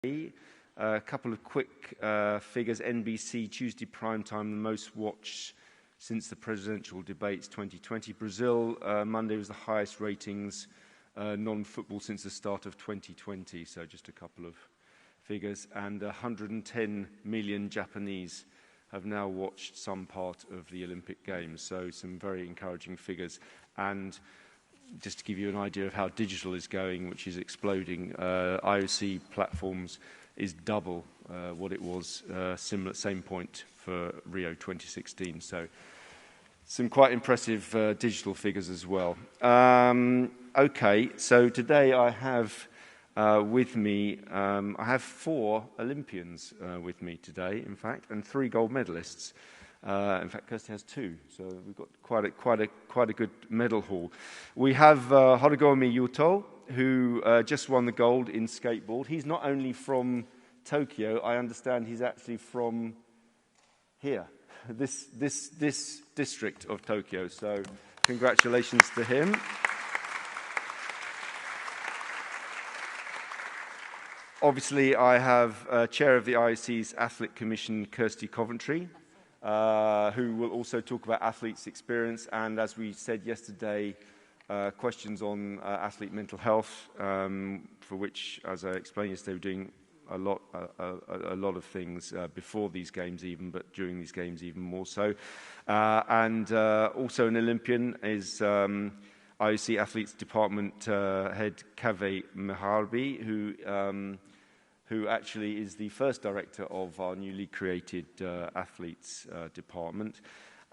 A couple of quick figures. NBC, Tuesday prime time, the most watched since the presidential debates 2020. Brazil, Monday was the highest ratings non-football since the start of 2020. So just a couple of figures. And 110 million Japanese have now watched some part of the Olympic Games. So some very encouraging figures. And just to give you an idea of how digital is going, which is exploding, IOC platforms is double what it was same point for Rio 2016. So some quite impressive digital figures as well. Okay, so today I have with me, I have 4 Olympians with me today, in fact, and 3 gold medalists. In fact, Kirsty has 2, so we've got quite a good medal haul. We have Horigomi Yuto, who just won the gold in skateboard. He's not only from Tokyo, I understand he's actually from here, this district of Tokyo. So congratulations to him. Obviously, I have Chair of the IOC's Athlete Commission, Kirsty Coventry, who will also talk about athletes' experience, and as we said yesterday, questions on athlete mental health, for which, as I explained yesterday, we're doing a lot of things before these games even, but during these games even more so. And also an Olympian is IOC Athletes Department Head Kaveh Meharbi, who actually is the first director of our newly created athletes department.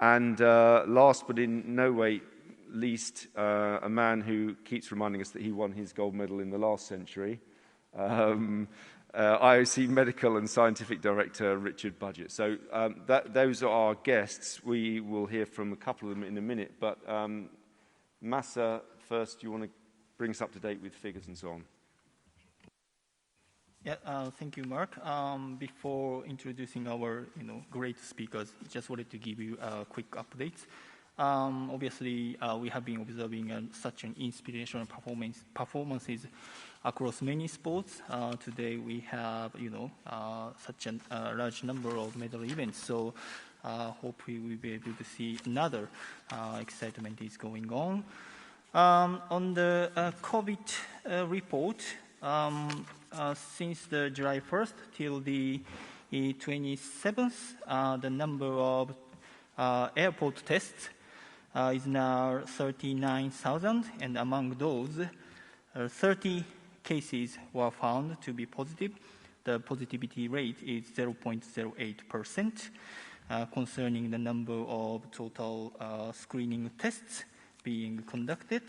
And last but in no way least, a man who keeps reminding us that he won his gold medal in the last century, IOC Medical and Scientific Director Richard Budgett. So those are our guests. We will hear from a couple of them in a minute, but Masa, first, do you want to bring us up to date with figures and so on? Yeah, thank you, Mark. Before introducing our great speakers, just wanted to give you a quick update. Obviously, we have been observing such an inspirational performances across many sports. Today we have such a large number of medal events. So hopefully we'll be able to see another excitement is going on. On the COVID report, since the July 1st till the 27th, the number of airport tests is now 39,000, and among those, 30 cases were found to be positive. The positivity rate is 0.08%. Concerning the number of total screening tests being conducted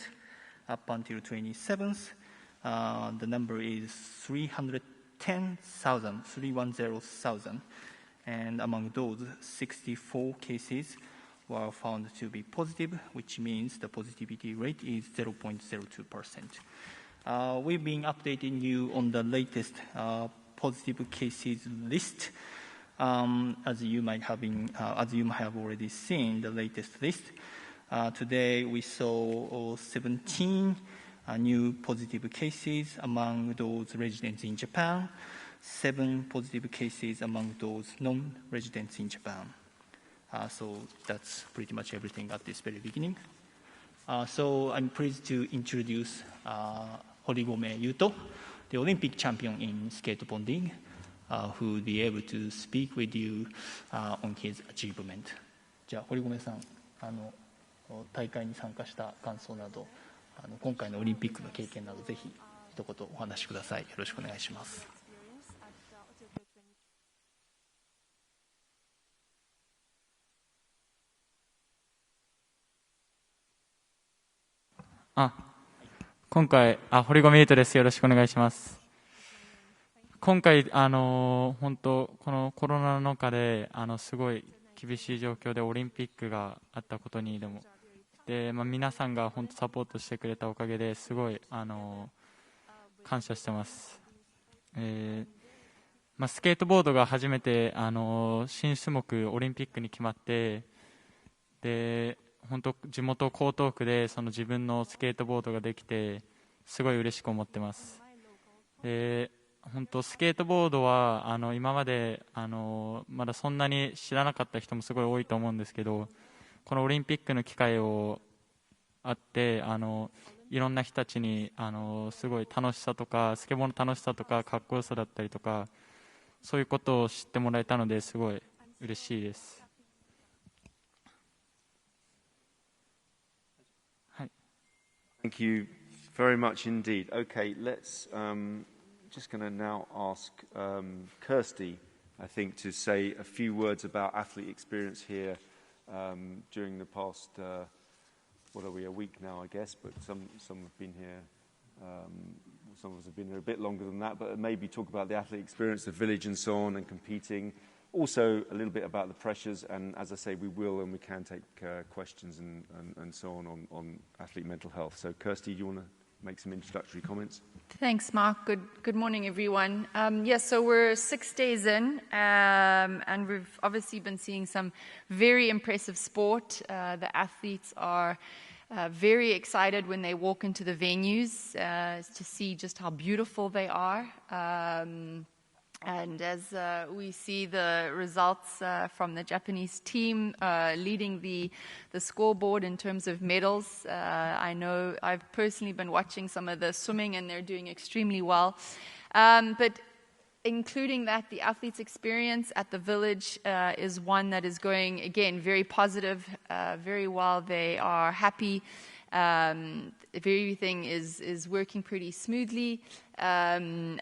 up until 27th, the number is 310,000, and among those, 64 cases were found to be positive, which means the positivity rate is 0.02%. We've been updating you on the latest positive cases list. As you might have already seen the latest list. Today we saw 17 new positive cases among those residents in Japan, 7 positive cases among those non-residents in Japan. So that's pretty much everything at this very beginning. So I'm pleased to introduce Horigomi Yuto, the Olympic champion in skateboarding, who will be able to speak with you on his achievement. じゃあ、堀米さん、大会に参加した感想など、今回のオリンピックの経験など、ぜひ一言お話しください。よろしくお願いします。今回、堀米優斗です。よろしくお願いします。今回、本当、このコロナの中で、すごい厳しい状況でオリンピックがあったことにで、皆さんが本当サポートしてくれたおかげですごい、感謝してます。スケートボードが初めて、新種目オリンピックに決まって、で、本当地元江東区でその自分のスケートボードができてすごい嬉しく思ってます。で本当スケートボードは今までまだそんなに知らなかった人もすごい多いと思うんですけど、このオリンピックの機会をあっていろんな人たちにすごい楽しさとかスケボーの楽しさとかかっこよさだったりとかそういうことを知ってもらえたのですごい嬉しいです。はい。Thank you very much indeed. Okay, let's just going to now ask Kirsty, I think, to say a few words about athlete experience here during the past, what are we, a week now, I guess, but some have been here, some of us have been here a bit longer than that, but maybe talk about the athlete experience, the village and so on, and competing. Also, a little bit about the pressures, and as I say, we will and we can take questions and so on athlete mental health. So, Kirsty, do you want to make some introductory comments? Thanks, Mark. Good morning, everyone. Yes, so we're 6 days in, and we've obviously been seeing some very impressive sport. The athletes are very excited when they walk into the venues to see just how beautiful they are. And as we see the results from the Japanese team leading the scoreboard in terms of medals, I know I've personally been watching some of the swimming and they're doing extremely well. But including that, the athletes' experience at the village is one that is going, again, very positive, very well. They are happy. Everything is working pretty smoothly. And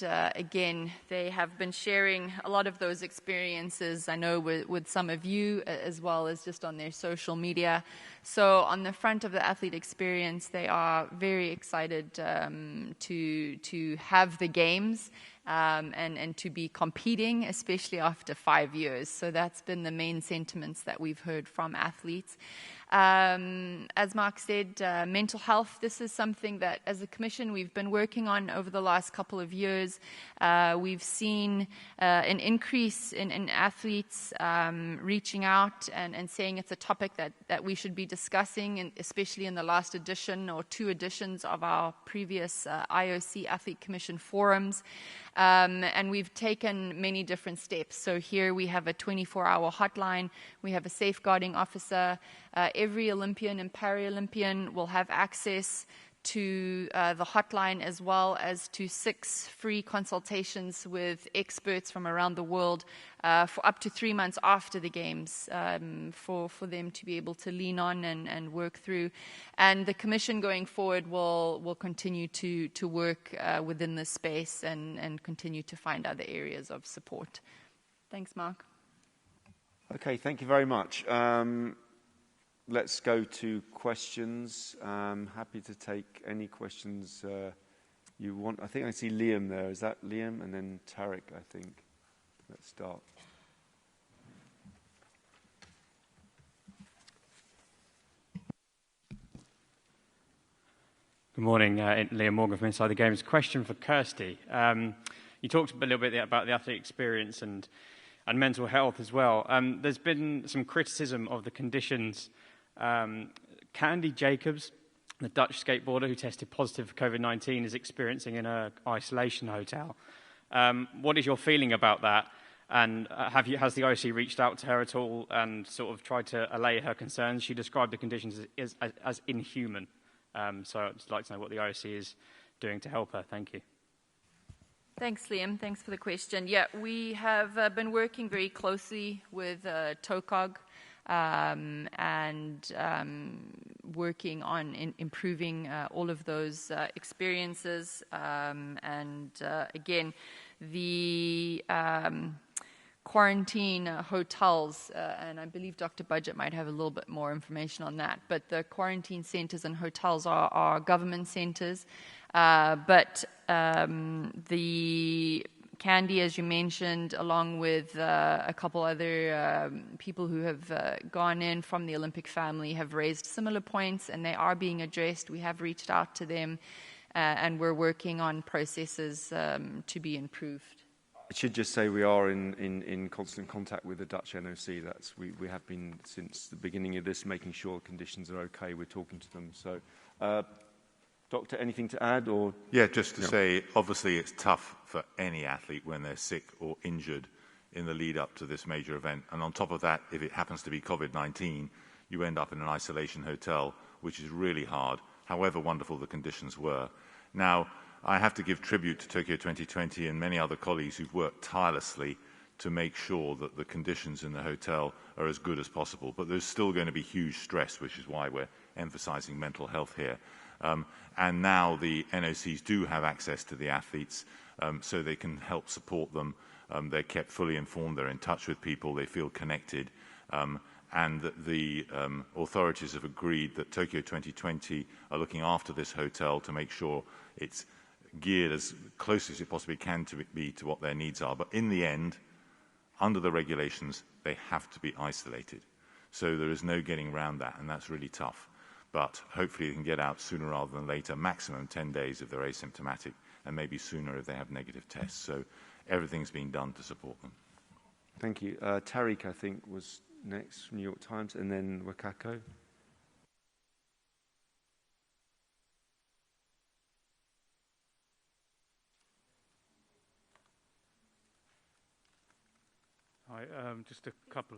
again, they have been sharing a lot of those experiences, I know, with some of you, as well as just on their social media. So on the front of the athlete experience, they are very excited to have the games and to be competing, especially after 5 years. So that's been the main sentiments that we've heard from athletes. As Mark said, mental health, this is something that as a commission we've been working on over the last couple of years. We've seen an increase in athletes reaching out and saying it's a topic that we should be discussing, and especially in the last edition or 2 editions of our previous IOC Athlete Commission forums. And we've taken many different steps. So here we have a 24-hour hotline. We have a safeguarding officer. Every Olympian and Paralympian will have access to the hotline, as well as to 6 free consultations with experts from around the world for up to 3 months after the games, for them to be able to lean on and work through. And the commission going forward will continue to work within this space and continue to find other areas of support. Thanks, Mark. Okay, thank you very much. Let's go to questions. Happy to take any questions you want. I think I see Liam there. Is that Liam? And then Tarek, I think. Let's start. Good morning, Liam Morgan from Inside the Games. Question for Kirsty. You talked a little bit about the athlete experience and mental health as well. There's been some criticism of the conditions. Candy Jacobs, the Dutch skateboarder who tested positive for COVID-19, is experiencing in an isolation hotel. What is your feeling about that? And has the IOC reached out to her at all and sort of tried to allay her concerns? She described the conditions as inhuman. So I'd just like to know what the IOC is doing to help her. Thank you. Thanks, Liam. Thanks for the question. Yeah, we have been working very closely with TOCOG and working on improving all of those experiences. Again, the quarantine hotels, and I believe Dr. Budget might have a little bit more information on that, but the quarantine centers and hotels are government centers. But the Candy, as you mentioned, along with a couple other people who have gone in from the Olympic family, have raised similar points, and they are being addressed. We have reached out to them, and we're working on processes to be improved. I should just say we are in constant contact with the Dutch NOC. We have been since the beginning of this, making sure conditions are okay. We're talking to them. So Doctor, anything to add? Or yeah, just to say, obviously it's tough for any athlete when they're sick or injured in the lead up to this major event. And on top of that, if it happens to be COVID-19, you end up in an isolation hotel, which is really hard, however wonderful the conditions were. Now, I have to give tribute to Tokyo 2020 and many other colleagues who've worked tirelessly to make sure that the conditions in the hotel are as good as possible. But there's still going to be huge stress, which is why we're emphasizing mental health here. And now the NOCs do have access to the athletes, so they can help support them. They're kept fully informed, they're in touch with people, they feel connected. And the authorities have agreed that Tokyo 2020 are looking after this hotel to make sure it's geared as close as it possibly can to be to what their needs are. But in the end, under the regulations, they have to be isolated. So there is no getting around that, and that's really tough. But hopefully they can get out sooner rather than later, maximum 10 days if they're asymptomatic, and maybe sooner if they have negative tests. So everything's being done to support them. Thank you. Tariq, I think, was next from New York Times, and then Wakako. Hi, just a couple.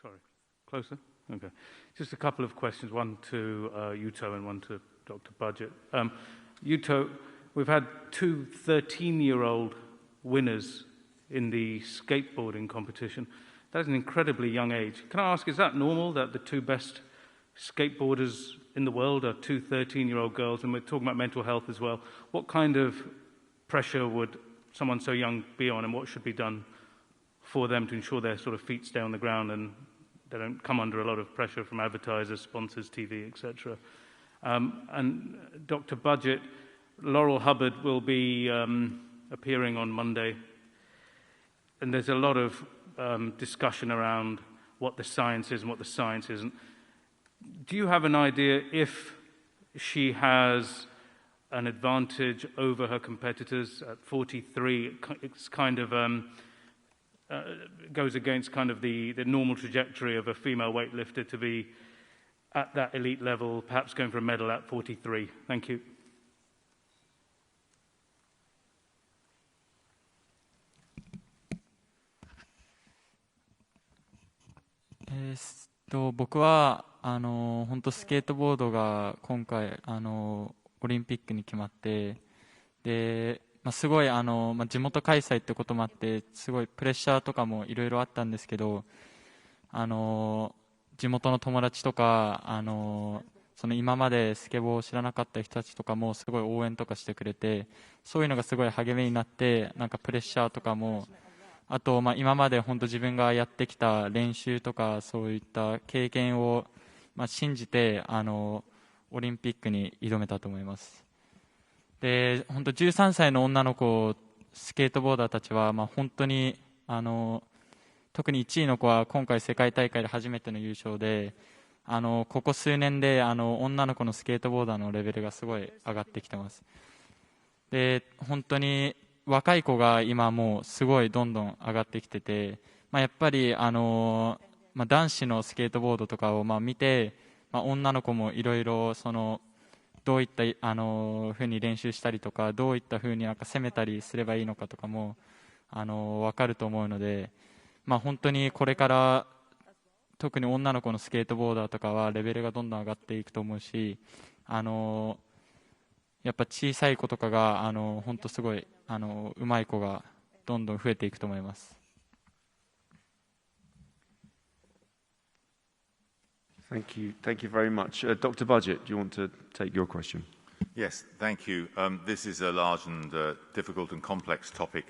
Sorry, closer. Okay, just a couple of questions. One to Yuto and one to Dr. Budget. Yuto, we've had two 13-year-old winners in the skateboarding competition. That is an incredibly young age. Can I ask, is that normal that the two best skateboarders in the world are two 13-year-old girls? And we're talking about mental health as well. What kind of pressure would someone so young be on, and what should be done for them to ensure their sort of feet stay on the ground and they don't come under a lot of pressure from advertisers, sponsors, TV, etc. And Dr. Budget, Laurel Hubbard will be appearing on Monday, and there's a lot of discussion around what the science is and what the science isn't. Do you have an idea if she has an advantage over her competitors at 43? It's kind of goes against kind of the normal trajectory of a female weightlifter to be at that elite level, perhaps going for a medal at 43. Thank you.僕は本当スケートボードが今回オリンピックに決まってで、すごい地元開催ってこともあってすごいプレッシャーとかもいろいろあったんですけど地元の友達とかその今までスケボーを知らなかった人たちとかもすごい応援とかしてくれてそういうのがすごい励みになってなんかプレッシャーとかもあと今まで本当自分がやってきた練習とかそういった経験を信じてオリンピックに挑めたと思います。で本当13歳の女の子スケートボーダーたちは本当に特に1位の子は今回世界大会で初めての優勝でここ数年で女の子のスケートボーダーのレベルがすごい上がってきてます。で本当に若い子が今もうすごいどんどん上がってきてて、やっぱり男子のスケートボードとかを見て、女の子もいろいろどういったふうに練習したりとかどういったふうに攻めたりすればいいのかとかも分かると思うので、本当にこれから特に女の子のスケートボーダーとかはレベルがどんどん上がっていくと思うしやっぱ小さい子とかが本当すごいうまい子がどんどん増えていくと思います。Thank you. Thank you very much. Dr. Budget, do you want to take your question? Yes, thank you. This is a large and difficult and complex topic,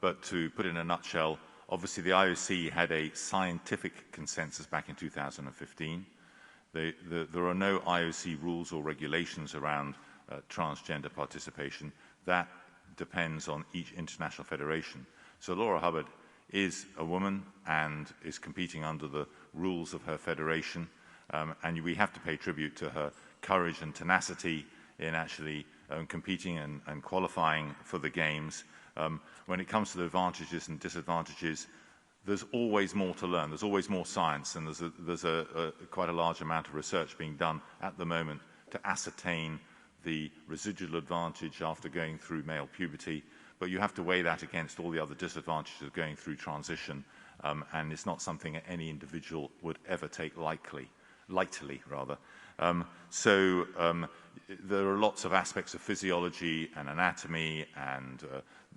but to put it in a nutshell, obviously the IOC had a scientific consensus back in 2015. There are no IOC rules or regulations around transgender participation. That depends on each international federation. So Laura Hubbard is a woman and is competing under the rules of her federation, and we have to pay tribute to her courage and tenacity in actually competing and qualifying for the games. When it comes to the advantages and disadvantages, there's always more to learn. There's always more science, and there's quite a large amount of research being done at the moment to ascertain the residual advantage after going through male puberty, but you have to weigh that against all the other disadvantages of going through transition, and it's not something any individual would ever take lightly. There are lots of aspects of physiology and anatomy and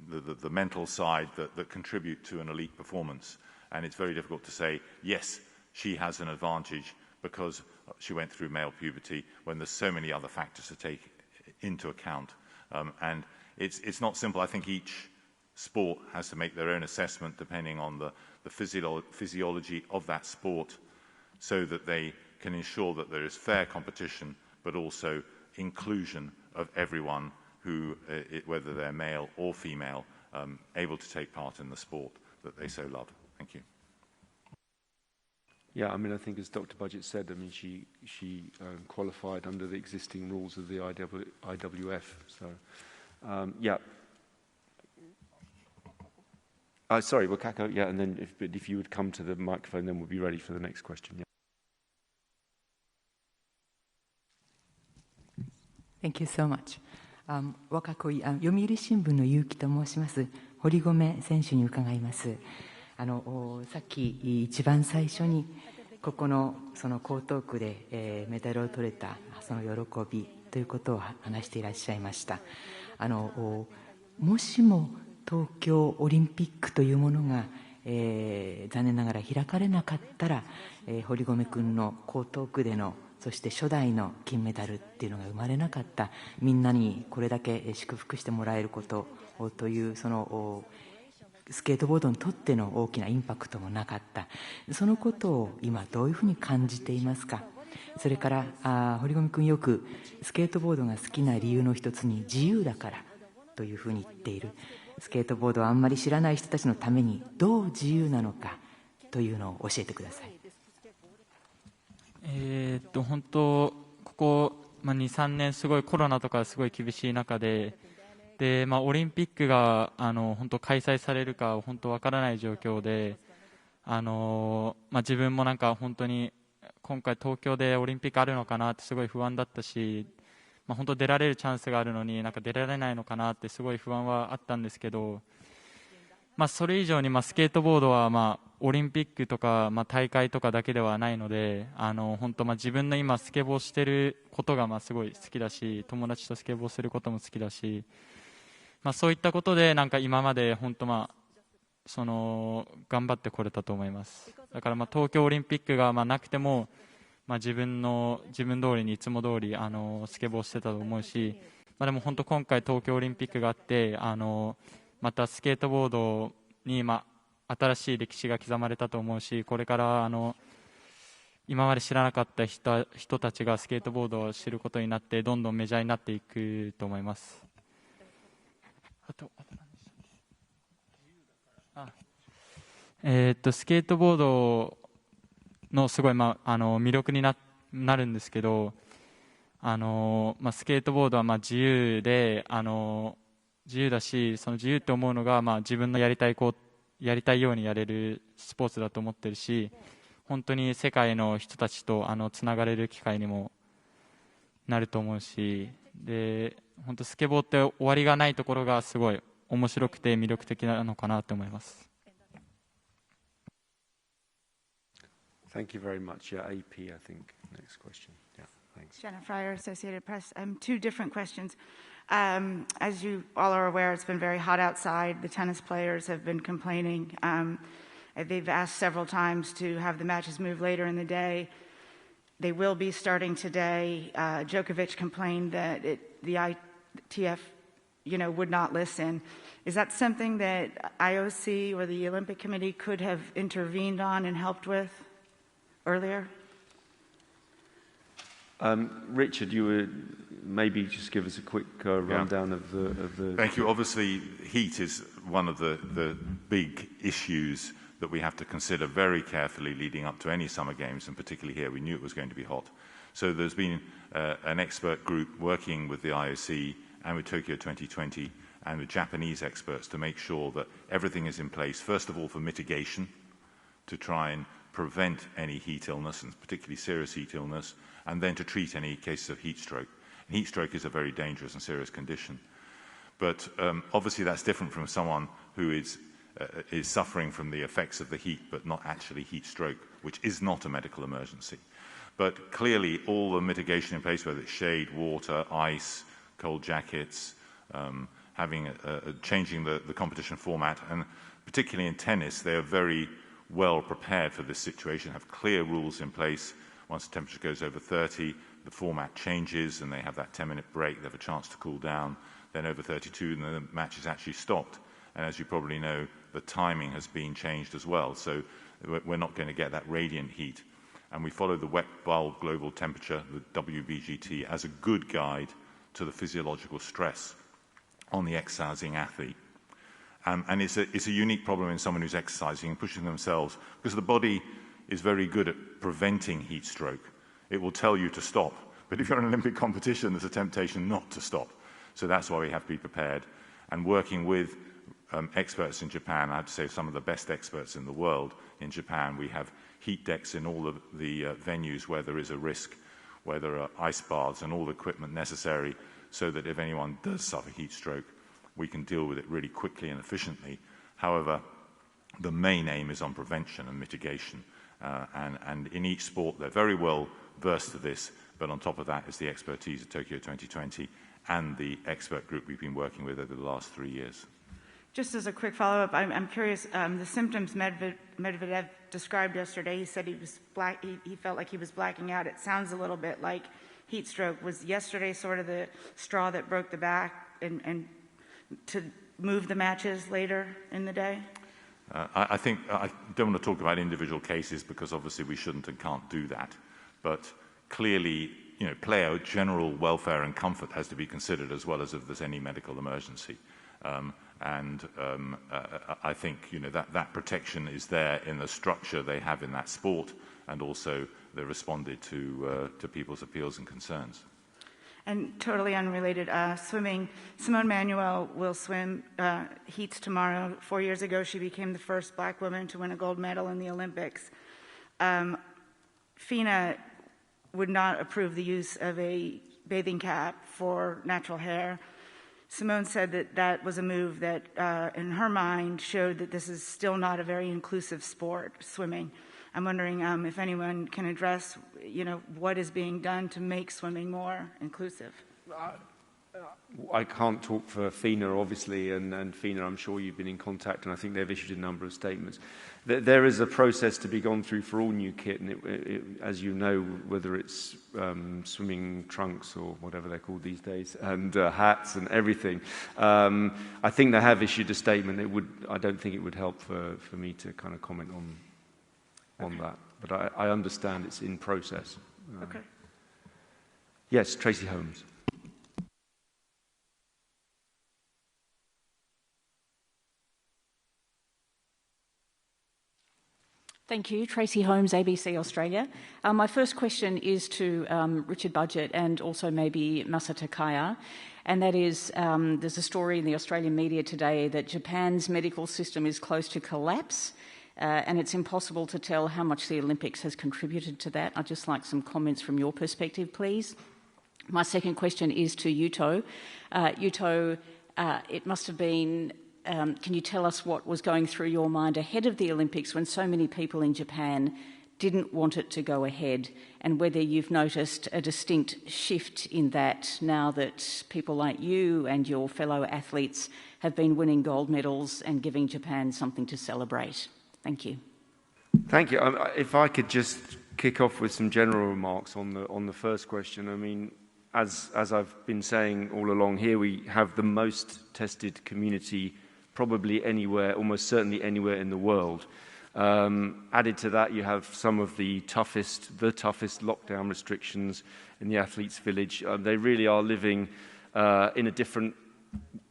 the mental side that contribute to an elite performance. And it's very difficult to say, yes, she has an advantage because she went through male puberty, when there's so many other factors to take into account. And it's not simple. I think each sport has to make their own assessment depending on the physiology of that sport, so that they can ensure that there is fair competition, but also inclusion of everyone who, whether they're male or female, able to take part in the sport that they so love. Thank you. Yeah, I mean, I think as Dr. Budget said, I mean, she qualified under the existing rules of the IWF. So, yeah. Sorry, Wakako, yeah, and then if you would come to the microphone, then we'll be ready for the next question. Yeah. Thank you so much. 若恋、読売新聞の結城と申します。堀米選手に伺います。さっき一番最初にここのその江東区で、メダルを取れたその喜びということを話していらっしゃいました。もしも東京オリンピックというものが、残念ながら開かれなかったら、堀米君の江東区でのそして初代の金メダルっていうのが生まれなかった、みんなにこれだけ祝福してもらえることというそのスケートボードにとっての大きなインパクトもなかった。そのことを今どういうふうに感じていますか。それから堀米君よくスケートボードが好きな理由の一つに自由だからというふうに言っている。スケートボードをあんまり知らない人たちのためにどう自由なのかというのを教えてください。本当ここ、2、3年すごいコロナとかすごい厳しい中で、オリンピックが本当開催されるか本当わからない状況で、自分もなんか本当に今回東京でオリンピックあるのかなってすごい不安だったし、本当出られるチャンスがあるのになんか出られないのかなってすごい不安はあったんですけど、それ以上にスケートボードはオリンピックとか大会とかだけではないので、本当自分の今スケボーしてることがすごい好きだし、友達とスケボーすることも好きだし、そういったことでなんか今まで本当その頑張ってこれたと思います。だから東京オリンピックがなくても自分通りにいつも通りスケボーしてたと思うし、でも本当今回東京オリンピックがあってまたスケートボードに新しい歴史が刻まれたと思うし、これから今まで知らなかった人たちがスケートボードを知ることになってどんどんメジャーになっていくと思います。スケートボードのすごい魅力になるんですけど、スケートボードは自由で自由だし、その自由って思うのが自分のやりたいようにやれるスポーツだと思ってるし、本当に世界の人たちとつながれる機会にもなると思うし、で本当スケボーって終わりがないところがすごい面白くて魅力的なのかなと思います。Thank you very much. Yeah, AP, I think. Next question. Yeah, thanks. Jenna Fryer, Associated Press. Two different questions. As you all are aware, it's been very hot outside. The tennis players have been complaining. They've asked several times to have the matches move later in the day. They will be starting today. Djokovic complained that the ITF, would not listen. Is that something that IOC or the Olympic Committee could have intervened on and helped with earlier? Richard, you would maybe just give us a quick rundown of the... Thank you. Obviously, heat is one of the big issues that we have to consider very carefully leading up to any summer games, and particularly here, we knew it was going to be hot. So there's been an expert group working with the IOC and with Tokyo 2020 and with Japanese experts to make sure that everything is in place, first of all, for mitigation, to try and prevent any heat illness, and particularly serious heat illness, and then to treat any cases of heat stroke. Heat stroke is a very dangerous and serious condition. But obviously that's different from someone who is suffering from the effects of the heat, but not actually heat stroke, which is not a medical emergency. But clearly all the mitigation in place, whether it's shade, water, ice, cold jackets, changing the competition format, and particularly in tennis, they are very well prepared for this situation, have clear rules in place. Once the temperature goes over 30, the format changes and they have that 10-minute break, they have a chance to cool down, then over 32, and then the match is actually stopped. And as you probably know, the timing has been changed as well, so we're not going to get that radiant heat. And we follow the wet bulb global temperature, the WBGT, as a good guide to the physiological stress on the exercising athlete. And it's a unique problem in someone who's exercising and pushing themselves, because the body is very good at preventing heat stroke. It will tell you to stop. But if you're in an Olympic competition, there's a temptation not to stop. So that's why we have to be prepared. And working with experts in Japan, I have to say some of the best experts in the world in Japan, we have heat decks in all of the venues where there is a risk, where there are ice baths and all the equipment necessary, so that if anyone does suffer heat stroke, we can deal with it really quickly and efficiently. However, the main aim is on prevention and mitigation. And in each sport, they're very well versed to this, but on top of that is the expertise of Tokyo 2020 and the expert group we've been working with over the last 3 years. Just as a quick follow-up, I'm curious, the symptoms Medvedev described yesterday, he said he felt like he was blacking out. It sounds a little bit like heat stroke. Was yesterday sort of the straw that broke the back and to move the matches later in the day? I think I don't want to talk about individual cases because obviously we shouldn't and can't do that. But clearly, player general welfare and comfort has to be considered as well as if there's any medical emergency. I think that protection is there in the structure they have in that sport, and also they responded to people's appeals and concerns. And totally unrelated, swimming. Simone Manuel will swim heats tomorrow. 4 years ago, she became the first black woman to win a gold medal in the Olympics. FINA would not approve the use of a bathing cap for natural hair. Simone said that was a move that, in her mind, showed that this is still not a very inclusive sport, swimming. I'm wondering if anyone can address, what is being done to make swimming more inclusive. I can't talk for FINA, obviously, and FINA, I'm sure you've been in contact, and I think they've issued a number of statements. There is a process to be gone through for all new kit, and as you know, whether it's swimming trunks or whatever they're called these days, and hats and everything. I think they have issued a statement. I don't think it would help for me to kind of comment on that, but I understand it's in process. Okay. Yes, Tracy Holmes. Thank you. Tracy Holmes, ABC Australia. My first question is to Richard Budgett and also maybe Masa Takaya, and that is there's a story in the Australian media today that Japan's medical system is close to collapse, and it's impossible to tell how much the Olympics has contributed to that. I'd just like some comments from your perspective, please. My second question is to Yuto. Yuto, it must have been... can you tell us what was going through your mind ahead of the Olympics when so many people in Japan didn't want it to go ahead, and whether you've noticed a distinct shift in that now that people like you and your fellow athletes have been winning gold medals and giving Japan something to celebrate? Thank you. Thank you. If I could just kick off with some general remarks on the first question. I mean, as I've been saying all along here, we have the most tested community probably anywhere, almost certainly anywhere in the world. Added to that, you have some of the toughest lockdown restrictions in the athletes' village. They really are living in a different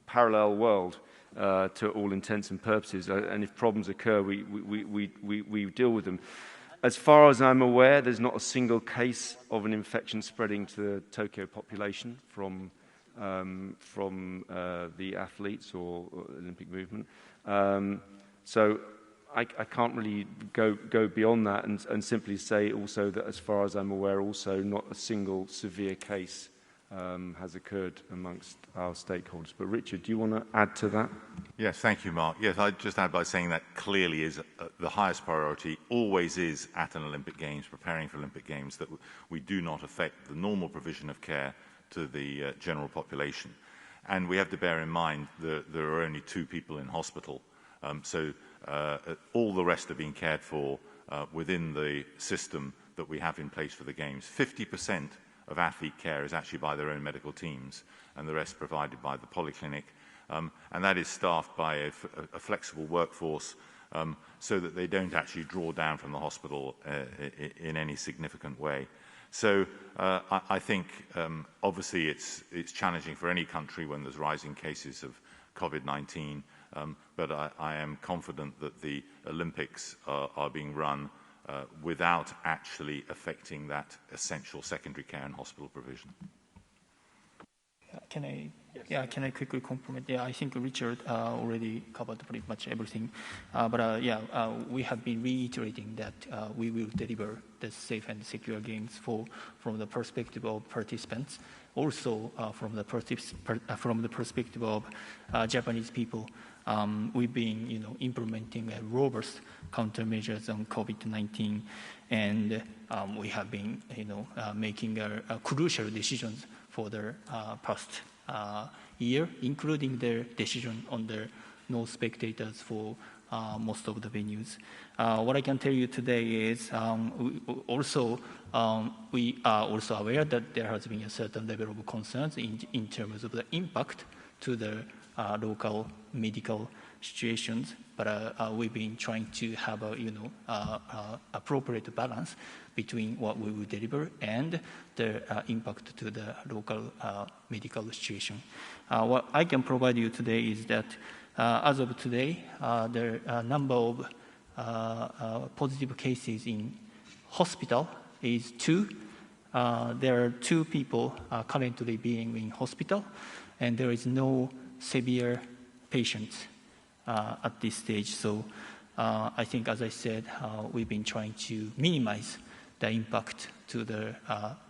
parallel world to all intents and purposes. And if problems occur, we deal with them. As far as I'm aware, there's not a single case of an infection spreading to the Tokyo population from the athletes or Olympic movement. So I can't really go beyond that and simply say also that as far as I'm aware, also not a single severe case has occurred amongst our stakeholders. But Richard, do you want to add to that? Yes, thank you, Mark. Yes, I'd just add by saying that clearly is the highest priority, always is at an Olympic Games, preparing for Olympic Games, that we do not affect the normal provision of care to the general population. And we have to bear in mind that there are only 2 people in hospital, so all the rest are being cared for within the system that we have in place for the Games. 50% of athlete care is actually by their own medical teams, and the rest provided by the polyclinic. And that is staffed by a flexible workforce so that they don't actually draw down from the hospital in any significant way. So I think obviously it's challenging for any country when there's rising cases of COVID-19, but I am confident that the Olympics are being run without actually affecting that essential secondary care and hospital provision. Can I quickly compliment? Yeah, I think Richard already covered pretty much everything. We have been reiterating that we will deliver the safe and secure games from the perspective of participants, also from the perspective of Japanese people. We've been, implementing a robust countermeasures on COVID-19, and we have been, making crucial decisions for the past year, including the decision on the no spectators for most of the venues. What I can tell you today is we are also aware that there has been a certain level of concerns in terms of the impact to the local medical situations, but we've been trying to have a appropriate balance between what we will deliver and the impact to the local medical situation. What I can provide you today is that as of today, the number of positive cases in hospital is 2. There are 2 people currently being in hospital, and there is no severe patients at this stage. So I think, as I said, we've been trying to minimize the impact to the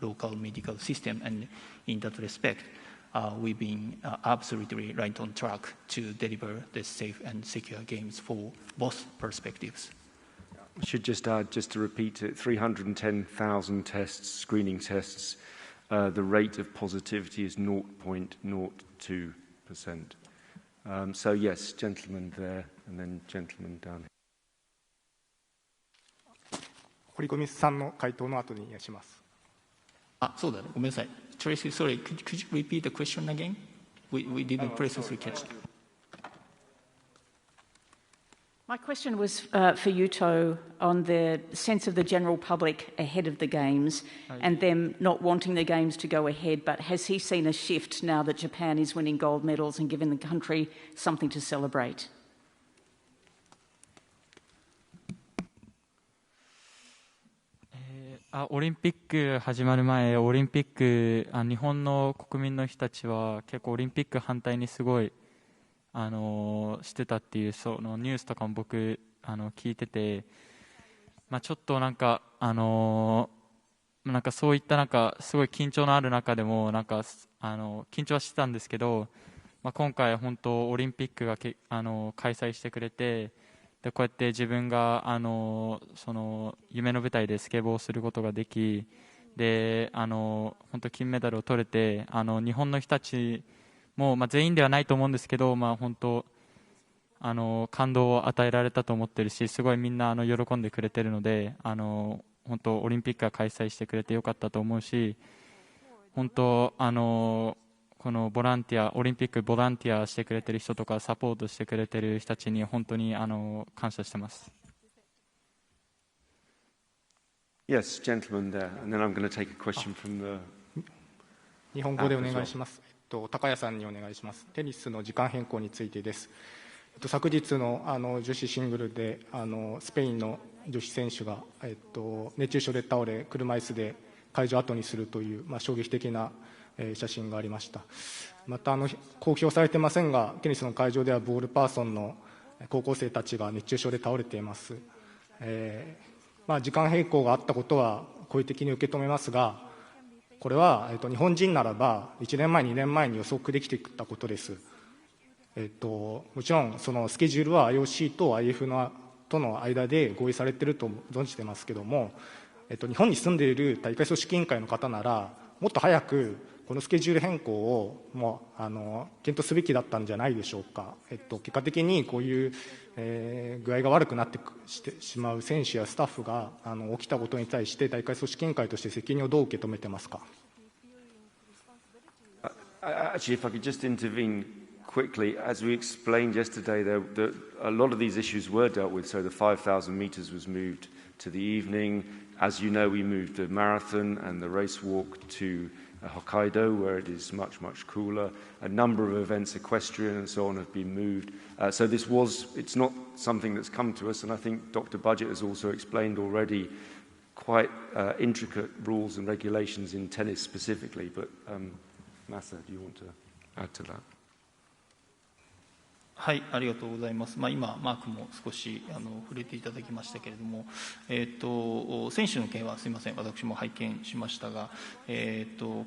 local medical system, and in that respect, we've been absolutely right on track to deliver the safe and secure games for both perspectives. I should just add, just to repeat it, 310,000 tests, screening tests. The rate of positivity is 0.02%. So yes, gentleman there, and then gentleman down here. 堀込さんの回答の後にします。そうだね。ごめんなさい。Tracy, sorry, could you repeat the question again? We didn't precisely catch it. My question was for Yuto on the sense of the general public ahead of the Games and them not wanting the Games to go ahead, but has he seen a shift now that Japan is winning gold medals and giving the country something to celebrate? オリンピック始まる前、オリンピック日本の国民の人たちは結構オリンピック反対にすごいしてたっていうそのニュースとかも僕聞いてて、ちょっとなんかそういったすごい緊張のある中でも緊張はしてたんですけど、今回本当オリンピックが開催してくれて、でこうやって自分がその夢の舞台でスケボーをすることができ、で本当金メダルを取れて日本の人たちも、全員ではないと思うんですけど、本当感動を与えられたと思ってるし、すごいみんな喜んでくれてるので本当オリンピックが開催してくれてよかったと思うし、本当このボランティアオリンピックボランティアしてくれてる人とかサポートしてくれてる人たちに本当に感謝してます。Yes, gentleman there, and then I'm going to take a question from the. 日本語でお願いします。高谷さんにお願いします。テニスの時間変更についてです。昨日の女子シングルでスペインの女子選手が熱中症で倒れ車椅子で会場を後にするという衝撃的な写真がありました。また公表されていませんが、テニスの会場ではボールパーソンの高校生たちが熱中症で倒れています。時間変更があったことは好意的に受け止めますが、これは、日本人ならば1年前、2年前に予測できていたことです。もちろんそのスケジュールは IOC と IF との間で合意されていると存じてますけども、日本に住んでいる大会組織委員会の方ならもっと早くこのスケジュール変更を検討すべきだったんじゃないでしょうか。結果的にこういう、具合が悪くなってしまう選手やスタッフが起きたことに対して大会組織委員会として責任をどう受け止めてますか。Actually, if I could just intervene quickly, as we explained yesterday, a lot of these issues were dealt with. So the 5,000 meters was moved to the evening. As you know, we moved the marathon and the race walk to Hokkaido, where it is much, much cooler. A number of events, equestrian and so on, have been moved. So it's not something that's come to us, and I think Dr. Budget has also explained already quite intricate rules and regulations in tennis specifically. But Masa, do you want to add to that? はい、ありがとうございます。今、マークも少し触れていただきましたけれども、選手の件はすみません、私も拝見しましたが、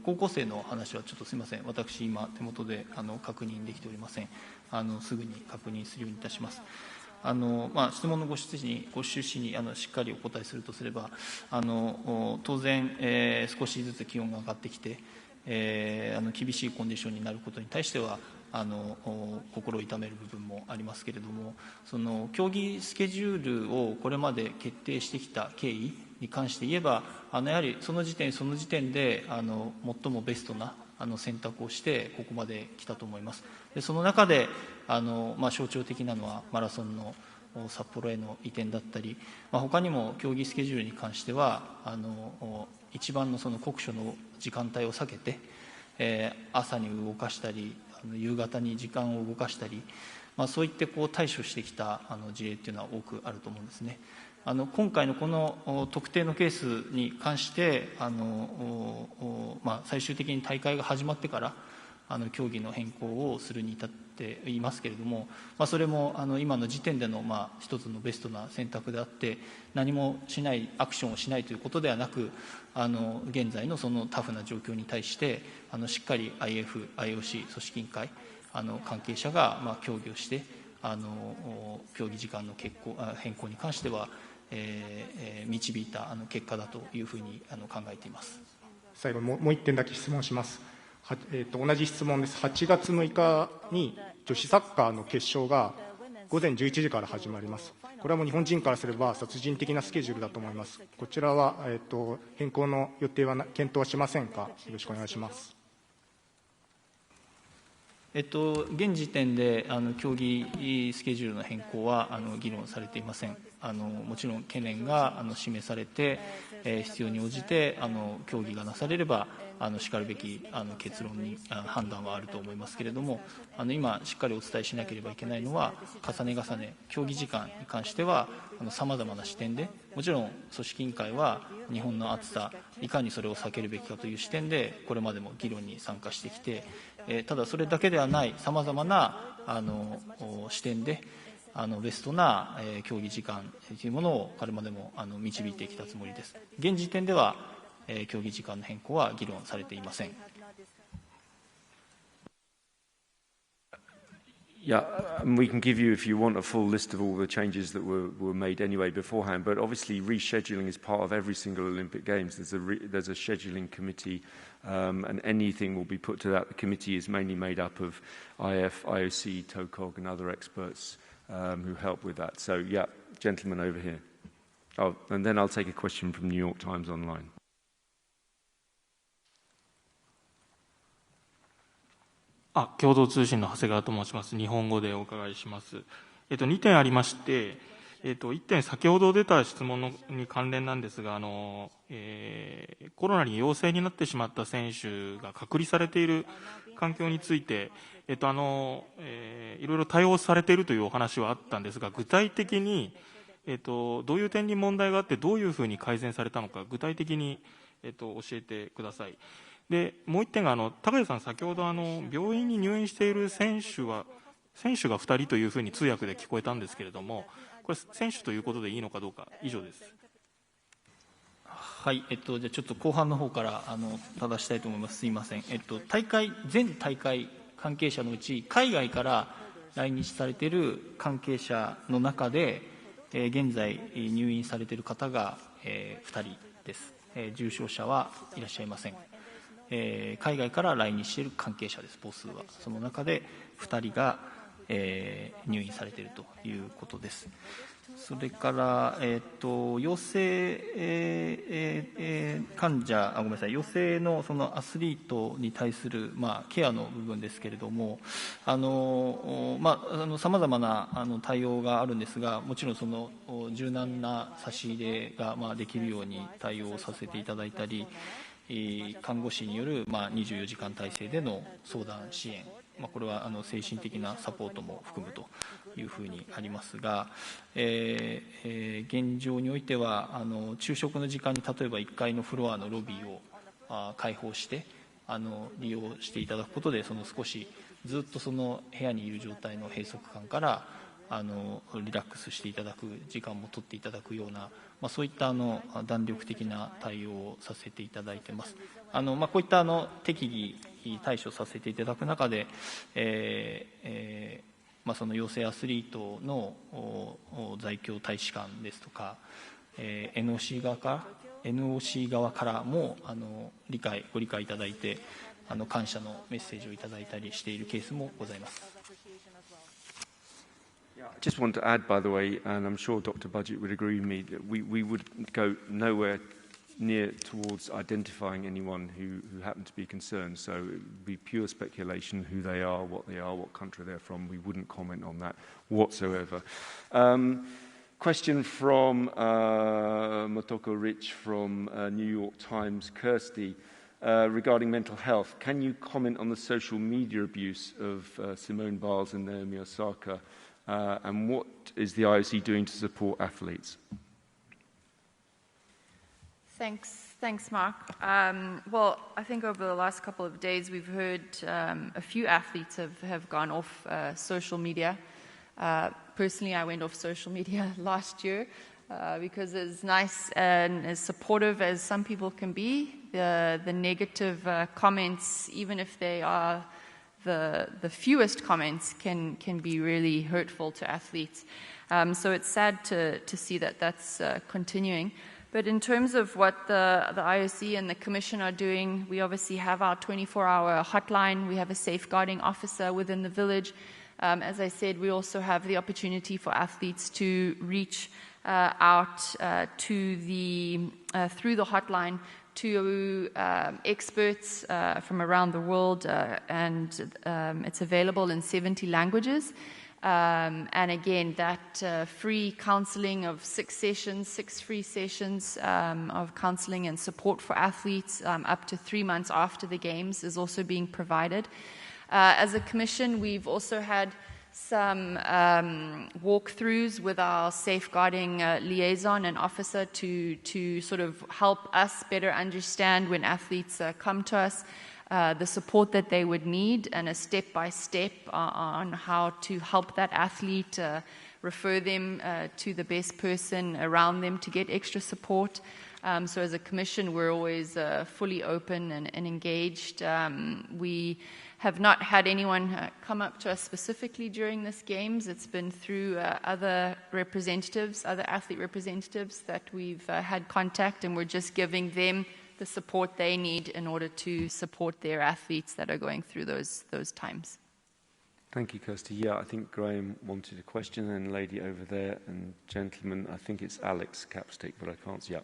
高校生の話はちょっとすみません、私、今、手元で確認できておりません。すぐに確認するようにいたします。質問のご趣旨にしっかりお答えするとすれば、当然、少しずつ気温が上がってきて、厳しいコンディションになることに対しては、心を痛める部分もありますけれども、その競技スケジュールをこれまで決定してきた経緯に関して言えば、やはりその時点で最もベストな選択をしてここまで来たと思います。でその中で象徴的なのはマラソンの札幌への移転だったり、他にも競技スケジュールに関しては一番のその酷暑の時間帯を避けて、朝に動かしたり夕方に時間を動かしたり、そういって対処してきた事例っていうのは多くあると思うんですね。今回のこの特定のケースに関して最終的に大会が始まってから競技の変更をするに至っていますけれども、それも今の時点での一つのベストな選択であって、何もしないアクションをしないということではなく、現在のそのタフな状況に対してしっかり IF、IOC 組織委員会関係者が協議をして競技時間の変更に関しては導いた結果だというふうに考えています。最後もう1点だけ質問します。同じ質問です。8月6日に女子サッカーの決勝が午前11時から始まります。これはもう日本人からすれば殺人的なスケジュールだと思います。こちらは、変更の予定は検討はしませんか。よろしくお願いします。現時点で競技スケジュールの変更は議論されていません。もちろん懸念が示されて、必要に応じて協議がなされればしかるべき結論に判断はあると思いますけれども、今しっかりお伝えしなければいけないのは、重ね重ね競技時間に関してはさまざまな視点で、もちろん組織委員会は日本の暑さいかにそれを避けるべきかという視点でこれまでも議論に参加してきて、ただそれだけではないさまざまな視点でベストな競技時間というものをこれまでも導いてきたつもりです。現時点では競技時間の変更は議論されていません。Yeah, we can give you, if you want, a full list of all the changes that were made anyway beforehand, but obviously rescheduling is part of every single Olympic Games. There's a scheduling committee, and anything will be put to that. The committee is mainly made up of IF, IOC, TOCOG and other experts who help with that. So, yeah, gentleman over here. Oh, and then I'll take a question from New York Times Online. 共同通信の長谷川と申します。日本語でお伺いします。2点ありまして、1点先ほど出た質問に関連なんですが、コロナに陽性になってしまった選手が隔離されている環境について、いろいろ対応されているというお話はあったんですが、具体的に、どういう点に問題があってどういうふうに改善されたのか、具体的に、教えてください。でもう一点が高谷さん、先ほど病院に入院している選手が2人というふうに通訳で聞こえたんですけれども、これ選手ということでいいのかどうか。以上です。はい、じゃあちょっと後半の方から正したいと思います。すいません。全大会関係者のうち、海外から来日されている関係者の中で、現在入院されている方が、2人です。重症者はいらっしゃいません。海外から来日している関係者です、母数は。その中で2人が、入院されているということです。それから、陽性、患者、ごめんなさい、陽性のそのアスリートに対する、ケアの部分ですけれども、さまざまな対応があるんですが、もちろんその柔軟な差し入れができるように対応させていただいたり、看護師による24時間体制での相談支援、これは精神的なサポートも含むというふうにありますが、現状においては昼食の時間に例えば1階のフロアのロビーを開放して利用していただくことで、少しずっとその部屋にいる状態の閉塞感からリラックスしていただく時間も取っていただくような、そういった弾力的な対応をさせていただいています。こういった適宜対処させていただく中で、その陽性アスリートの在京大使館ですとか、NOC 側からもご理解いただいて感謝のメッセージをいただいたりしているケースもございます。I just want to add, by the way, and I'm sure Dr. Budget would agree with me, that we would go nowhere near towards identifying anyone who happened to be concerned. So it would be pure speculation who they are, what country they're from. We wouldn't comment on that whatsoever. Question from Motoko Rich from New York Times, Kirsty, regarding mental health. Can you comment on the social media abuse of Simone Biles and Naomi Osaka, and what is the IOC doing to support athletes? Thanks, Mark. Well, I think over the last couple of days we've heard a few athletes have gone off social media. Personally, I went off social media last year because as nice and as supportive as some people can be, the negative comments, even if they are the fewest comments, can be really hurtful to athletes. So it's sad to see that that's continuing. But in terms of what the IOC and the Commission are doing, we obviously have our 24-hour hotline. We have a safeguarding officer within the village. As I said, we also have the opportunity for athletes to reach out through the hotline to experts from around the world, and it's available in 70 languages. And again, that free counseling of 6 free sessions of counseling and support for athletes up to 3 months after the games is also being provided. As a commission, we've also had some walkthroughs with our safeguarding liaison and officer to sort of help us better understand when athletes come to us, the support that they would need, and a step-by-step on how to help that athlete, refer them to the best person around them to get extra support. So as a commission, we're always fully open and engaged. We have not had anyone come up to us specifically during this games. It's been through other athlete representatives that we've had contact, and we're just giving them the support they need in order to support their athletes that are going through those times. Thank you, Kirsty. Yeah, I think Graham wanted a question, and lady over there, and gentleman, I think it's Alex Capstick, but I can't see. Yeah.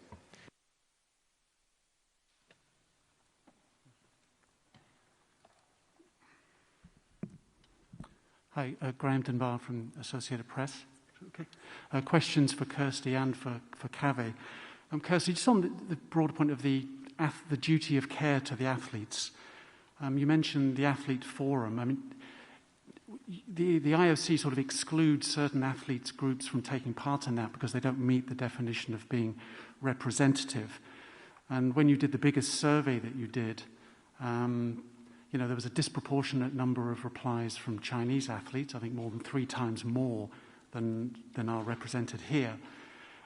Hi, Graham Dunbar from Associated Press. Okay. Questions for Kirsty and for Kaveh. Kirsty, just on the broader point of the duty of care to the athletes, you mentioned the athlete forum. I mean, the IOC sort of excludes certain athletes groups from taking part in that because they don't meet the definition of being representative. And when you did the biggest survey that you did, there was a disproportionate number of replies from Chinese athletes, I think more than 3 times more than are represented here.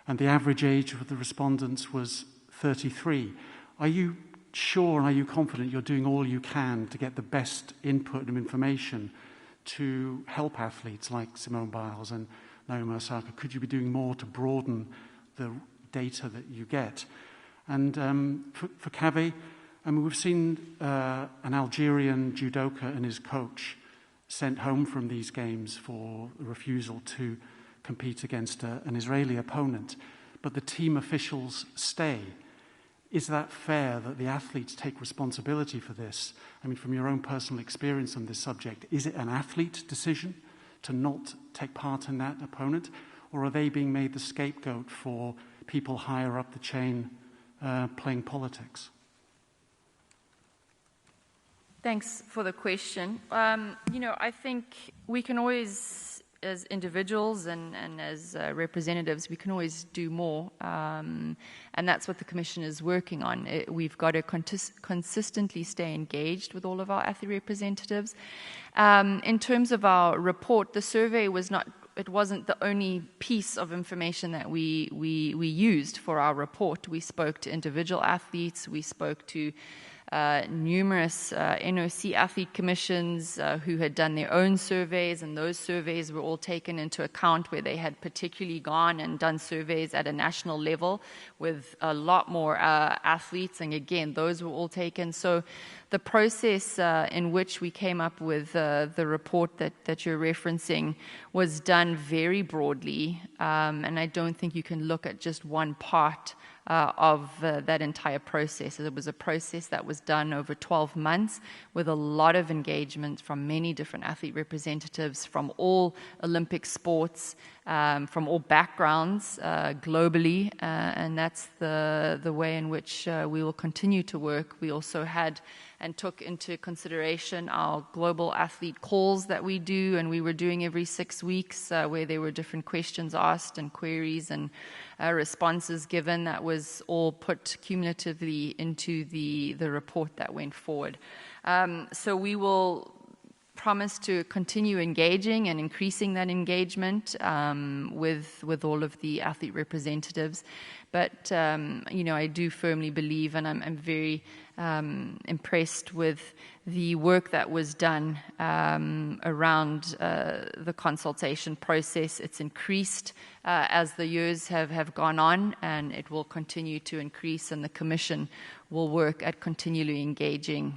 And the average age of the respondents was 33. Are you sure and are you confident you're doing all you can to get the best input and information to help athletes like Simone Biles and Naomi Osaka? Could you be doing more to broaden the data that you get? And for Kaveh, we've seen an Algerian judoka and his coach sent home from these games for refusal to compete against an Israeli opponent, but the team officials stay. Is that fair that the athletes take responsibility for this? I mean, from your own personal experience on this subject, is it an athlete decision to not take part in that opponent, or are they being made the scapegoat for people higher up the chain playing politics? Thanks for the question. I think we can always, as individuals and as representatives, we can always do more. And that's what the Commission is working on. We've got to consistently stay engaged with all of our athlete representatives. In terms of our report, the survey wasn't the only piece of information that we used for our report. We spoke to individual athletes, we spoke to numerous NOC athlete commissions who had done their own surveys, and those surveys were all taken into account where they had particularly gone and done surveys at a national level with a lot more athletes, and again, those were all taken. So the process in which we came up with the report that you're referencing was done very broadly, and I don't think you can look at just one part of that entire process. It was a process that was done over 12 months with a lot of engagement from many different athlete representatives from all Olympic sports, from all backgrounds globally, and that's the way in which we will continue to work. We also had and took into consideration our global athlete calls that we do, and we were doing every 6 weeks where there were different questions asked and queries and responses given. That was all put cumulatively into the report that went forward. So we will promise to continue engaging and increasing that engagement with all of the athlete representatives. But, I do firmly believe, and I'm very impressed with the work that was done around the consultation process. It's increased as the years have gone on, and it will continue to increase, and the Commission will work at continually engaging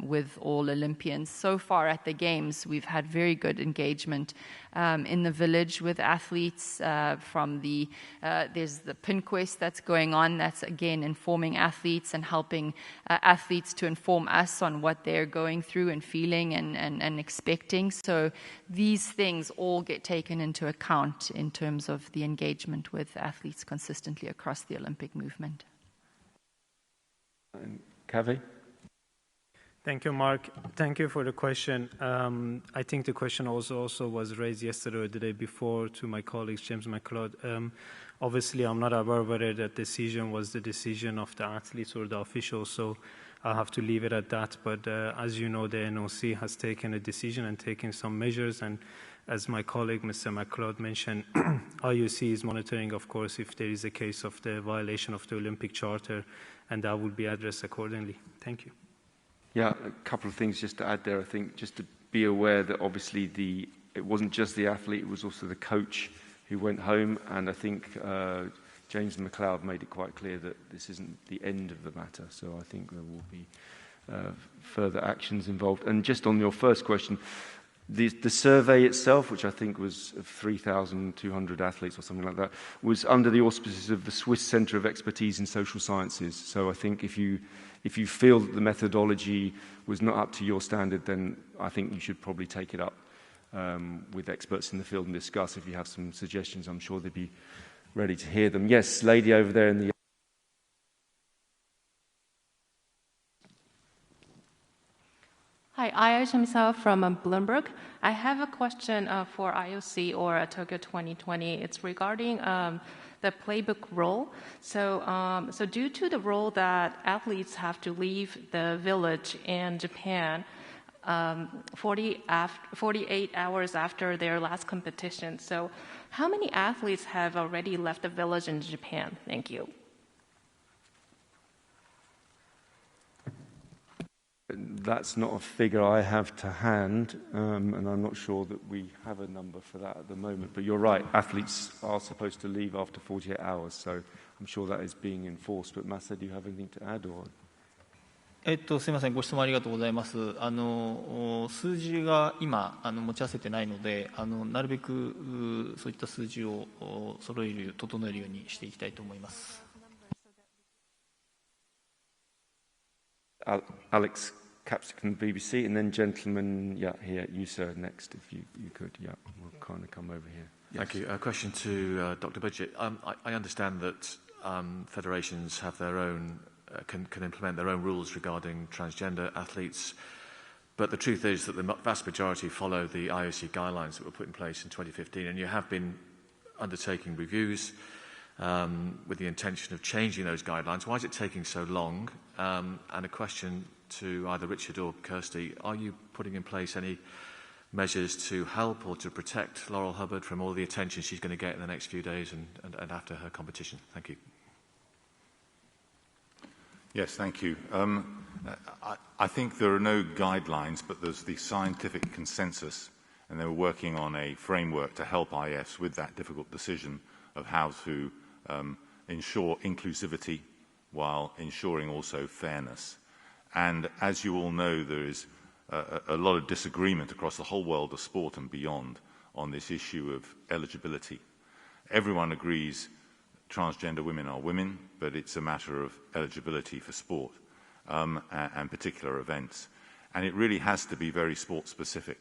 with all Olympians. So far at the Games, we've had very good engagement in the village with athletes from there's the pin quest that's going on, that's again informing athletes and helping athletes to inform us on what they're going through and feeling and expecting. So these things all get taken into account in terms of the engagement with athletes consistently across the Olympic movement. Kaveh? Thank you, Mark. Thank you for the question. I think the question also was raised yesterday or the day before to my colleague, James McLeod. Obviously, I'm not aware whether that decision was the decision of the athletes or the officials, so I'll have to leave it at that. But as you know, the NOC has taken a decision and taken some measures, and as my colleague, Mr. McLeod, mentioned, IOC is monitoring, of course, if there is a case of the violation of the Olympic Charter, and that will be addressed accordingly. Thank you. Yeah, a couple of things just to add there. I think just to be aware that obviously it wasn't just the athlete, it was also the coach who went home, and I think James McLeod made it quite clear that this isn't the end of the matter, so I think there will be further actions involved. And just on your first question, the survey itself, which I think was of 3,200 athletes or something like that, was under the auspices of the Swiss Centre of Expertise in Social Sciences. So I think if you feel that the methodology was not up to your standard, then I think you should probably take it up with experts in the field and discuss. If you have some suggestions, I'm sure they'd be ready to hear them. Yes, lady over there in the... Hi, Aya Shamisawa from Bloomberg. I have a question for IOC or Tokyo 2020. It's regarding the playbook rule. So due to the rule that athletes have to leave the village in Japan 48 hours after their last competition, so how many athletes have already left the village in Japan? Thank you. That's not a figure I have to hand, and I'm not sure that we have a number for that at the moment. But you're right, athletes are supposed to leave after 48 hours, so I'm sure that is being enforced. But Masa, do you have anything to add? Or? すみません、ご質問ありがとうございます。数字が今持ち合わせてないので、なるべくそういった数字を整えるようにしていきたいと思います。Alex Capsicum, BBC, and then gentleman, here, you sir, next, if you could, we'll kind of come over here. Thank you. A question to Dr. Budget. I understand that federations have their own, can implement their own rules regarding transgender athletes, but the truth is that the vast majority follow the IOC guidelines that were put in place in 2015, and you have been undertaking reviews with the intention of changing those guidelines. Why is it taking so long? And a question to either Richard or Kirsty, are you putting in place any measures to help or to protect Laurel Hubbard from all the attention she's going to get in the next few days and after her competition? Thank you. Yes, thank you. I think there are no guidelines, but there's the scientific consensus, and they were working on a framework to help IFs with that difficult decision of how to ensure inclusivity while ensuring also fairness. And as you all know, there is a lot of disagreement across the whole world of sport and beyond on this issue of eligibility. Everyone agrees transgender women are women, but it's a matter of eligibility for sport and particular events. And it really has to be very sport-specific.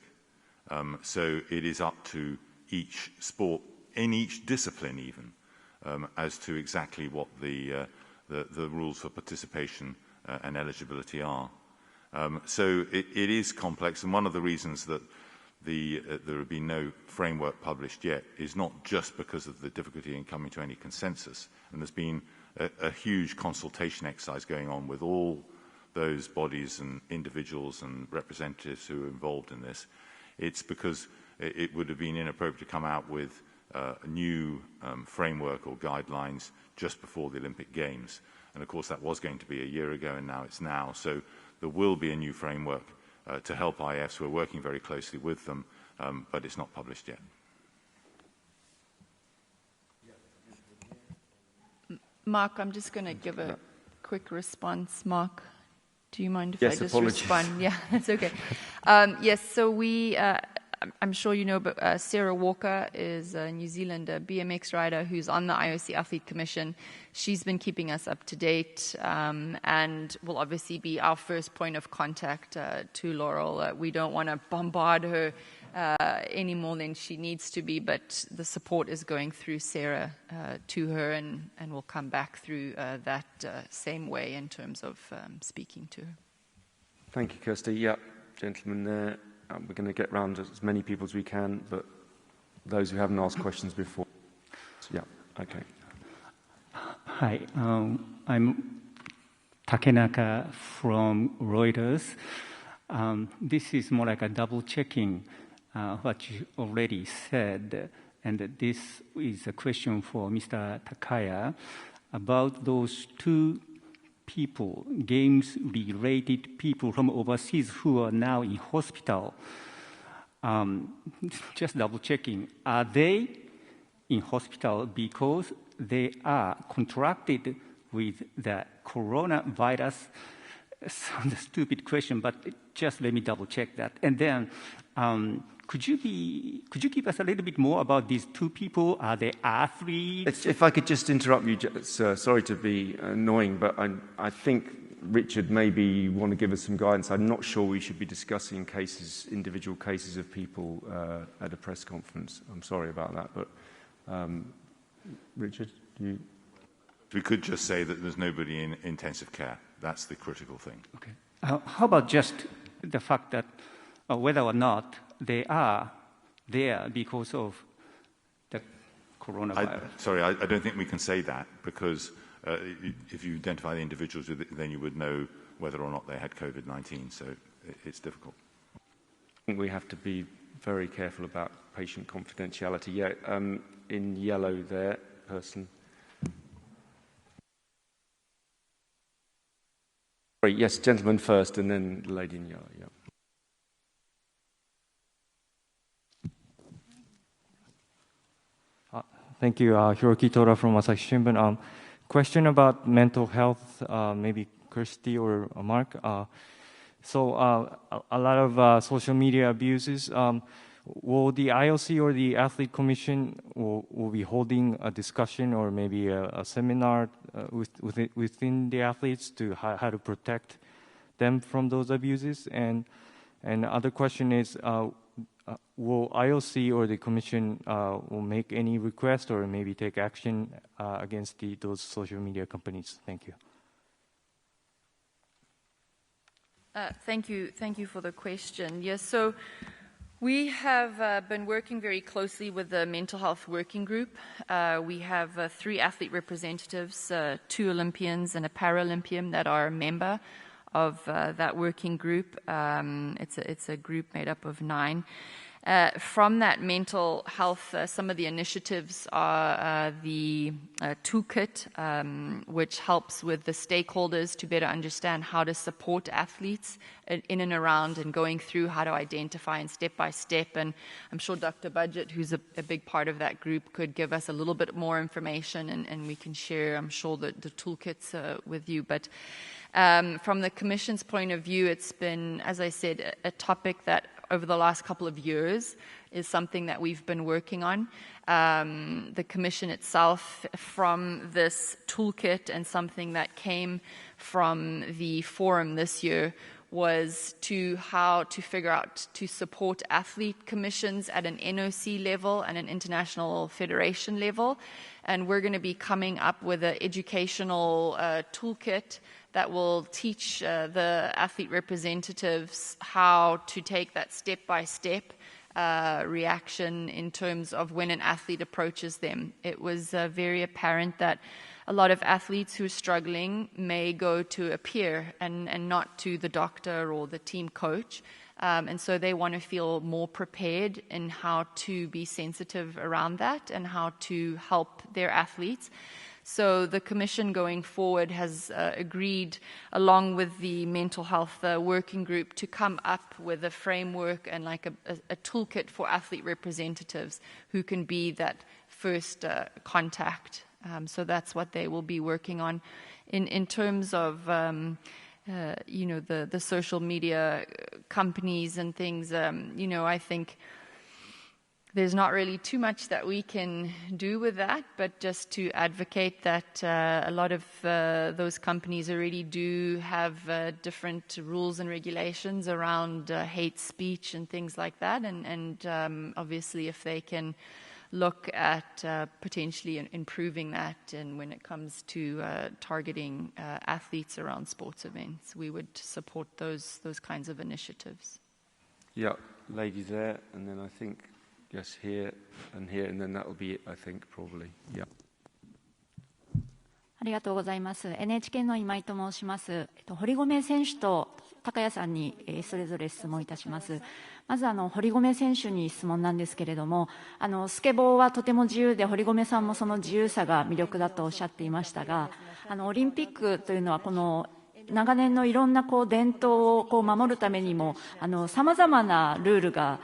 So it is up to each sport, in each discipline even, as to exactly what the rules for participation and eligibility are. So it is complex, and one of the reasons that there have been no framework published yet is not just because of the difficulty in coming to any consensus, and there's been a huge consultation exercise going on with all those bodies and individuals and representatives who are involved in this. It's because it would have been inappropriate to come out with a new framework or guidelines just before the Olympic Games. And of course that was going to be a year ago, and now it's now. So there will be a new framework to help IFs. We're working very closely with them, but it's not published yet. Mark, I'm just going to give a quick response. Mark, do you mind if yes, I just apologies. respond? Yeah, that's okay. Yes, so we, I'm sure you know, but Sarah Walker is a New Zealand BMX rider who's on the IOC Athlete Commission. She's been keeping us up to date and will obviously be our first point of contact to Laurel. We don't want to bombard her any more than she needs to be, but the support is going through Sarah to her, and we'll come back through that same way in terms of speaking to her. Thank you, Kirsty. Yeah, gentlemen there. We're going to get round as many people as we can, but those who haven't asked questions before. So, yeah, okay. Hi, I'm Takenaka from Reuters. This is more like a double-checking what you already said, and this is a question for Mr. Takaya about those two people, games-related people from overseas who are now in hospital. Just double-checking, are they in hospital because they are contracted with the coronavirus? Sounds a stupid question, but just let me double-check that. And then, could you give us a little bit more about these two people? Are they athletes? If I could just interrupt you, sir. Sorry to be annoying, but I think Richard maybe want to give us some guidance. I'm not sure we should be discussing individual cases of people at a press conference. I'm sorry about that, but Richard, you... We could just say that there's nobody in intensive care. That's the critical thing. Okay. How about just the fact that whether or not they are there because of the coronavirus? I don't think we can say that, because if you identify the individuals, then you would know whether or not they had COVID-19, so it's difficult. I think we have to be very careful about patient confidentiality. Yeah, in yellow there, person. Sorry, yes, gentleman first, and then the lady in yellow. Yeah. Thank you, Hiroki Tora from Asahi Shimbun. Question about mental health, maybe Kirsty or Mark. So a lot of social media abuses. Will the IOC or the Athlete Commission will be holding a discussion or maybe a seminar within the athletes to how to protect them from those abuses? And other question is, will IOC or the Commission will make any request or maybe take action against those social media companies? Thank you. Thank you for the question. Yes, so we have been working very closely with the Mental Health Working Group. We have 3 athlete representatives, 2 Olympians and a Paralympian that are a member of that working group. It's a group made up of 9. From that mental health, some of the initiatives are the toolkit, which helps with the stakeholders to better understand how to support athletes in and around and going through how to identify and step by step. And I'm sure Dr. Budget, who's a big part of that group, could give us a little bit more information and we can share, I'm sure, the toolkits with you. But from the Commission's point of view, it's been, as I said, a topic that over the last couple of years is something that we've been working on. The Commission itself, from this toolkit and something that came from the forum this year, was to how to figure out to support athlete commissions at an NOC level and an international federation level. And we're going to be coming up with an educational toolkit that will teach the athlete representatives how to take that step-by-step reaction in terms of when an athlete approaches them. It was very apparent that a lot of athletes who are struggling may go to a peer and not to the doctor or the team coach. And so they want to feel more prepared in how to be sensitive around that and how to help their athletes. So the Commission going forward has agreed, along with the mental health working group, to come up with a framework and like a toolkit for athlete representatives who can be that first contact. So that's what they will be working on. In terms of the social media companies and things, I think there's not really too much that we can do with that, but just to advocate that a lot of those companies already do have different rules and regulations around hate speech and things like that. And obviously, if they can look at potentially improving that, and when it comes to targeting athletes around sports events, we would support those kinds of initiatives. Yeah, lady there, and then I think, yes, here, and then that will be it, I think, probably. Yeah. ありがとうございます。NHK の今井と申します。堀米選手と高谷さんにそれぞれ質問いたします。まず堀米選手に質問なんですけれども、スケボーはとても自由で、堀米さんもその自由さが魅力だとおっしゃっていましたが、オリンピックというのはこの長年のいろんな伝統を守るためにもさまざまなルールが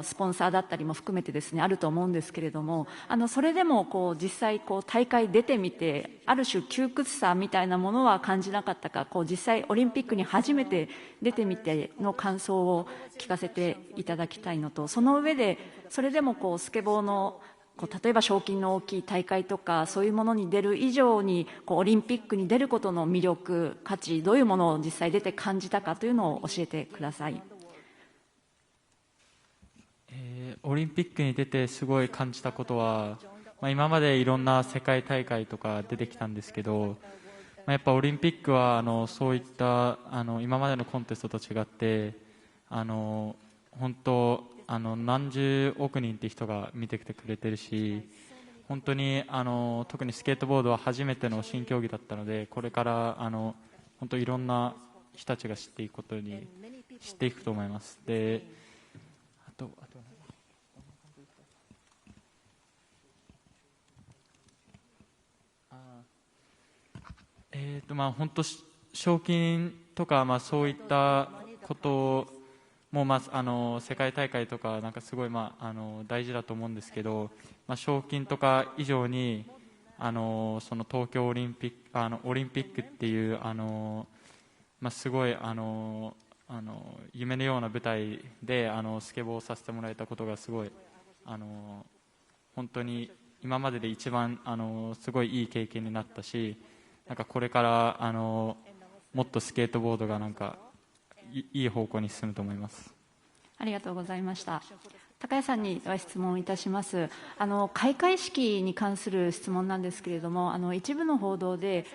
スポンサーだったりも含めてですね、あると思うんですけれども、それでも実際大会出てみて、ある種窮屈さみたいなものは感じなかったか、実際オリンピックに初めて出てみての感想を聞かせていただきたいのと、その上でそれでもスケボーの例えば賞金の大きい大会とかそういうものに出る以上にオリンピックに出ることの魅力、価値、どういうものを実際出て感じたかというのを教えてください。オリンピックに出てすごい感じたことは、今までいろんな世界大会とか出てきたんですけど、やっぱオリンピックはそういった今までのコンテストと違って本当何十億人って人が見てきてくれてるし、本当に特にスケートボードは初めての新競技だったので、これから本当いろんな人たちが知っていくと思います。で、あと本当賞金とか、そういったことも、世界大会とかなんかすごい、大事だと思うんですけど、賞金とか以上にその東京オリンピックっていうすごい夢のような舞台でスケボーをさせてもらえたことがすごい本当に今までで一番すごいいい経験になったし、なんかこれからもっとスケートボードがなんかいい方向に進むと思います。ありがとうございました。高谷さんに質問いたします。開会式に関する質問なんですけれども、一部の報道で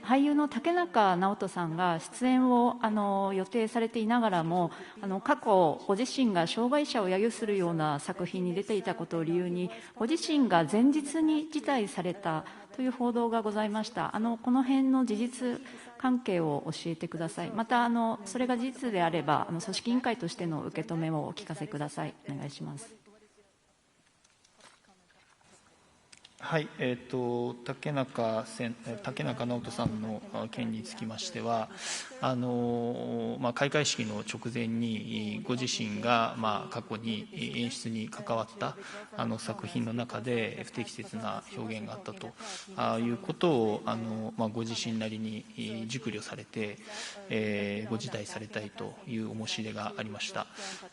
俳優の竹中直人さんが出演を予定されていながらも過去ご自身が障害者を揶揄するような作品に出ていたことを理由にご自身が前日に辞退されたという報道がございました。この辺の事実関係を教えてください。またそれが事実であれば組織委員会としての受け止めをお聞かせください。お願いします。はい、竹中直人さんの件につきましては、開会式の直前にご自身が過去に演出に関わった作品の中で不適切な表現があったということをご自身なりに熟慮されて、ご辞退されたいというお申し入れがありました。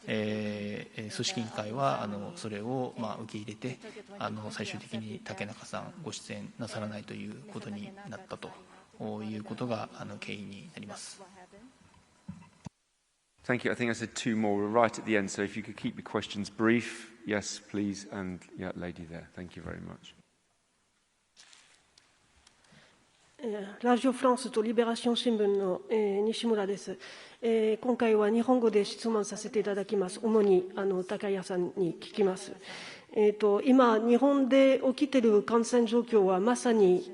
組織委員会はそれを受け入れて最終的に竹中さんご出演なさらないということになったということが経緯になります。Thank you. I think I said two more. We're right at the end, so if you could keep your questions brief. Yes, please. And yeah, lady there. Thank you very much. ラジオフランスとリベラション新聞の、西村です。今回は日本語で質問させていただきます。主に高谷さんに聞きます。今、日本で起きている感染状況はまさに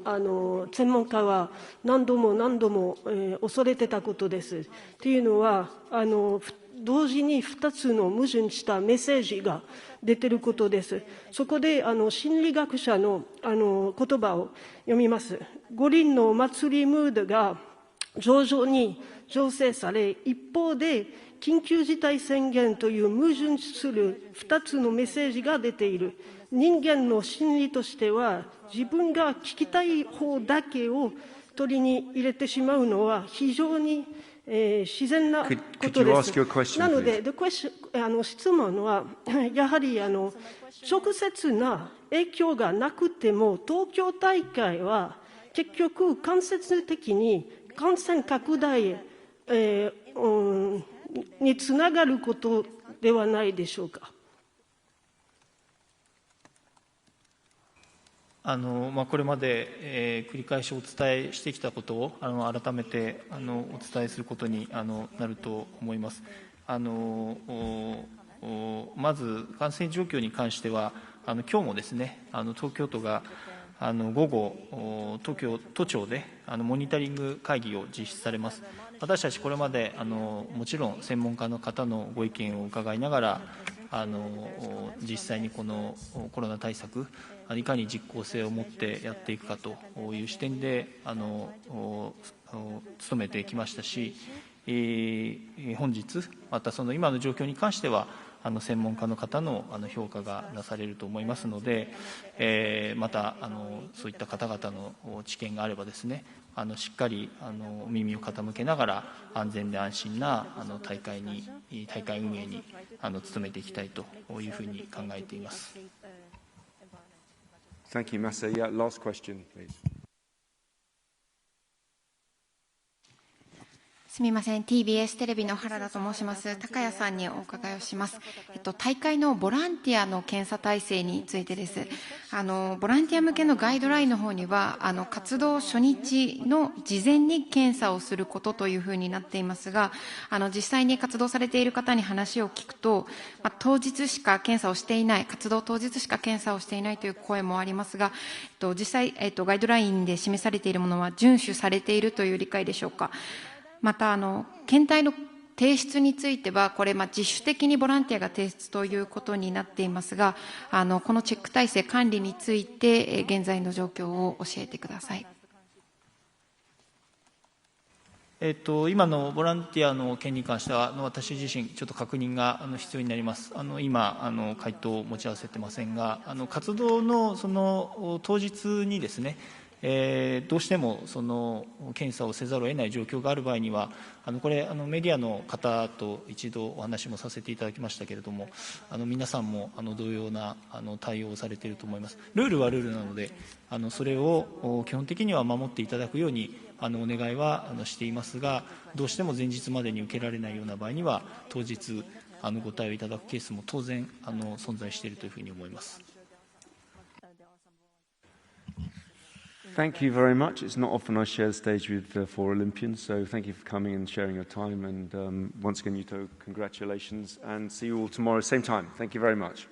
専門家は何度も、恐れてたことです。というのは同時に2つの矛盾したメッセージが出ていることです。そこで心理学者の言葉を読みます。五輪のお祭りムードが徐々に醸成され、一方で緊急事態宣言という矛盾する2つのメッセージが出ている。人間の心理としては自分が聞きたい方だけを取りに入れてしまうのは非常に自然なことです。なので、質問は、やはり直接な影響がなくても、東京大会は結局、間接的に感染拡大につながることではないでしょうか。これまで、繰り返しお伝えしてきたことを改めてお伝えすることになると思います。まず感染状況に関しては今日もですね東京都が午後都庁でモニタリング会議を実施されます。私たちこれまでもちろん専門家の方のご意見を伺いながら実際にこのコロナ対策いかに実効性を持ってやっていくかという視点で努めてきましたし、本日またその今の状況に関しては専門家の方の評価がなされると思いますので、またそういった方々の知見があればですねしっかり耳を傾けながら安全で安心な大会運営に努めていきたいというふうに考えています。Thank you, Masa. Yeah, last question, please. すみません、TBS テレビの原田と申します。高谷さんにお伺いをします。大会のボランティアの検査体制についてです。ボランティア向けのガイドラインの方には活動初日の事前に検査をすることというふうになっていますが、実際に活動されている方に話を聞くと、当日しか検査をしていない、活動当日しか検査をしていないという声もありますが、実際、ガイドラインで示されているものは遵守されているという理解でしょうか。また検体の提出についてはこれ自主的にボランティアが提出ということになっていますが、このチェック体制管理について現在の状況を教えてください。今のボランティアの件に関しては、私自身、ちょっと確認が必要になります。今、回答を持ち合わせてませんが、活動のその当日にですね、どうしてもその検査をせざるを得ない状況がある場合には、これメディアの方と一度お話もさせていただきましたけれども、皆さんも同様な対応をされていると思います。ルールはルールなので、それを基本的には守っていただくようにお願いはしていますが、どうしても前日までに受けられないような場合には、当日ご対応いただくケースも当然存在しているというふうに思います。Thank you very much. It's not often I share the stage with 4 Olympians, so thank you for coming and sharing your time. And once again, Yuto, congratulations, and see you all tomorrow, same time. Thank you very much.